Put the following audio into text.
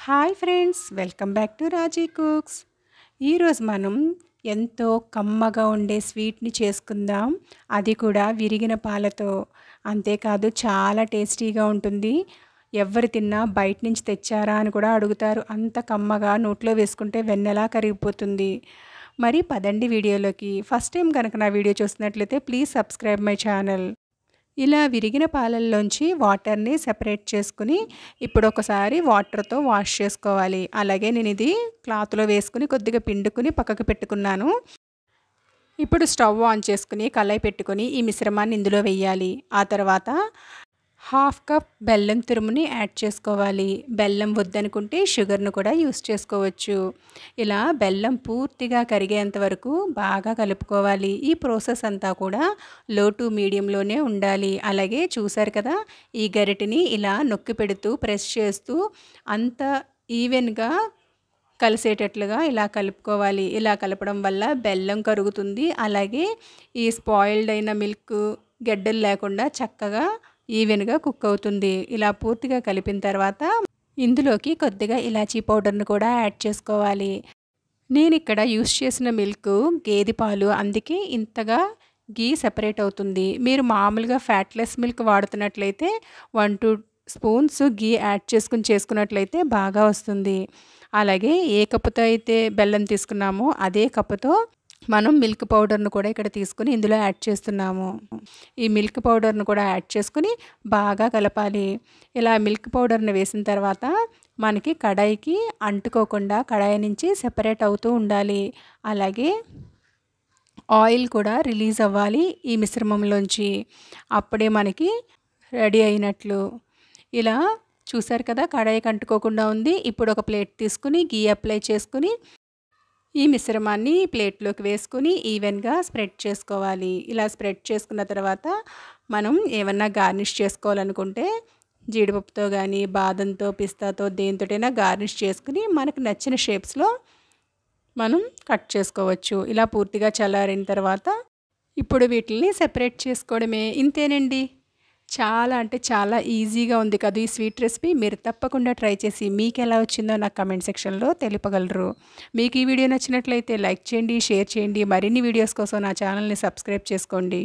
Hi friends, welcome back to Raji cooks. ఈరోజు మనం ఎంతో కమ్మగా ఉండే స్వీట్ని చేసుకుందాం. అది కూడా విరిగిన పాలతో. అంతేకాదు చాలా టేస్టీగా ఉంటుంది. ఎవరు తిన్నా బయట నుంచి తెచ్చారా అని కూడా అడుగుతారు. అంత కమ్మగా నోట్లో వేసుకుంటే వెన్నెలా కరిగిపోతుంది. మరి పదండి వీడియోలోకి. ఫస్ట్ టైం కనుక నా వీడియో చూస్తున్నట్లయితే ప్లీజ్ సబ్స్క్రైబ్ మై ఛానల్. ఇలా విరిగిన పాలల్లోంచి వాటర్ని సెపరేట్ చేసుకుని ఇప్పుడు ఒకసారి వాటర్తో వాష్ చేసుకోవాలి. అలాగే నేను ఇది క్లాత్లో వేసుకుని కొద్దిగా పిండుకుని పక్కకు పెట్టుకున్నాను. ఇప్పుడు స్టవ్ ఆన్ చేసుకుని కళాయి పెట్టుకొని ఈ మిశ్రమాన్ని ఇందులో వేయాలి. ఆ తర్వాత హాఫ్ కప్ బెల్లం తురుముని యాడ్ చేసుకోవాలి. బెల్లం వద్దనుకుంటే షుగర్ను కూడా యూస్ చేసుకోవచ్చు. ఇలా బెల్లం పూర్తిగా కరిగేంత వరకు బాగా కలుపుకోవాలి. ఈ ప్రాసెస్ అంతా కూడా లో టు మీడియంలోనే ఉండాలి. అలాగే చూసారు కదా, ఈ గరిటెని ఇలా నొక్కి పెడుతూ ప్రెస్ చేస్తూ అంత ఈవెన్గా కలిసేటట్లుగా ఇలా కలుపుకోవాలి. ఇలా కలపడం వల్ల బెల్లం కరుగుతుంది. అలాగే ఈ స్పాయిల్డ్ అయిన మిల్క్ గెడ్డలు లేకుండా చక్కగా ఈవెన్గా కుక్ అవుతుంది. ఇలా పూర్తిగా కలిపిన తర్వాత ఇందులోకి కొద్దిగా ఇలాచీ పౌడర్ను కూడా యాడ్ చేసుకోవాలి. నేను ఇక్కడ యూస్ చేసిన మిల్క్ గేదె పాలు, అందుకే ఇంతగా గీ సెపరేట్ అవుతుంది. మీరు మామూలుగా ఫ్యాట్లెస్ మిల్క్ వాడుతున్నట్లయితే 1-2 స్పూన్స్ గీ యాడ్ చేసుకున్నట్లయితే బాగా వస్తుంది. అలాగే ఏ కప్పుతో అయితే బెల్లం తీసుకున్నామో అదే కప్పుతో మనం మిల్క్ పౌడర్ను కూడా ఇక్కడ తీసుకుని ఇందులో యాడ్ చేస్తున్నాము. ఈ మిల్క్ పౌడర్ను కూడా యాడ్ చేసుకుని బాగా కలపాలి. ఇలా మిల్క్ పౌడర్ని వేసిన తర్వాత మనకి కడాయికి అంటుకోకుండా కడాయి నుంచి సెపరేట్ అవుతూ ఉండాలి. అలాగే ఆయిల్ కూడా రిలీజ్ అవ్వాలి ఈ మిశ్రమంలోంచి. అప్పుడే మనకి రెడీ అయినట్లు. ఇలా చూసారు కదా, కడాయికి అంటుకోకుండా ఉంది. ఇప్పుడు ఒక ప్లేట్ తీసుకుని గీ అప్లై చేసుకుని ఈ మిశ్రమాన్ని ప్లేట్లోకి వేసుకుని ఈవెన్గా స్ప్రెడ్ చేసుకోవాలి. ఇలా స్ప్రెడ్ చేసుకున్న తర్వాత మనం ఏమన్నా గార్నిష్ చేసుకోవాలనుకుంటే జీడిపప్పుతో కానీ బాదంతో పిస్తాతో దేనితోటైనా గార్నిష్ చేసుకుని మనకు నచ్చిన షేప్స్లో మనం కట్ చేసుకోవచ్చు. ఇలా పూర్తిగా చల్లారిన తర్వాత ఇప్పుడు వీటిని సెపరేట్ చేసుకోవడమే. ఇంతేనండి. చాలా అంటే చాలా ఈజీగా ఉంది కదా ఈ స్వీట్ రెసిపీ. మీరు తప్పకుండా ట్రై చేసి మీకు ఎలా వచ్చిందో నాకు కమెంట్ సెక్షన్లో తెలుపగలరు. మీకు ఈ వీడియో నచ్చినట్లయితే లైక్ చేయండి, షేర్ చేయండి. మరిన్ని వీడియోస్ కోసం నా ఛానల్ని సబ్స్క్రైబ్ చేసుకోండి.